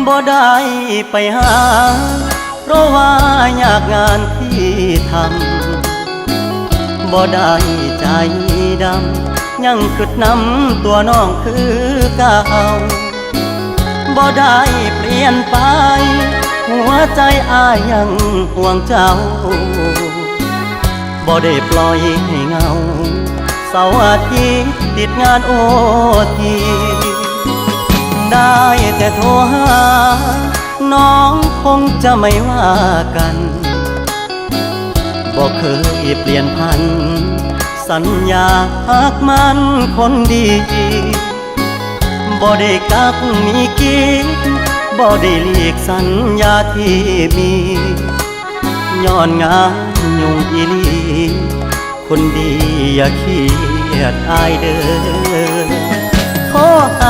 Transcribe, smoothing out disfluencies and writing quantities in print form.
บ่ได้ไปหาเพราะว่ายากงานที่ทำบ่ได้ใจดำยังกึดนำตัวน้องคือเก่าบ่ได้เปลี่ยนไปหัวใจอ้ายยังห่วงเจ้าบ่ได้ปล่อยให้เงาเสาร์อาทิตย์ติดงานโอทีได้แต่โทรหาน้องคงจะไม่ว่ากันบ่เคยเปลี่ยนพันสัญญาหักมันคนดีบ่ได้กักมีกิ๊กบ่ได้หลีกสัญญาที่มีย้อนงานยุ่งอีหลีคนดีอย่าเครียดอายเด้อ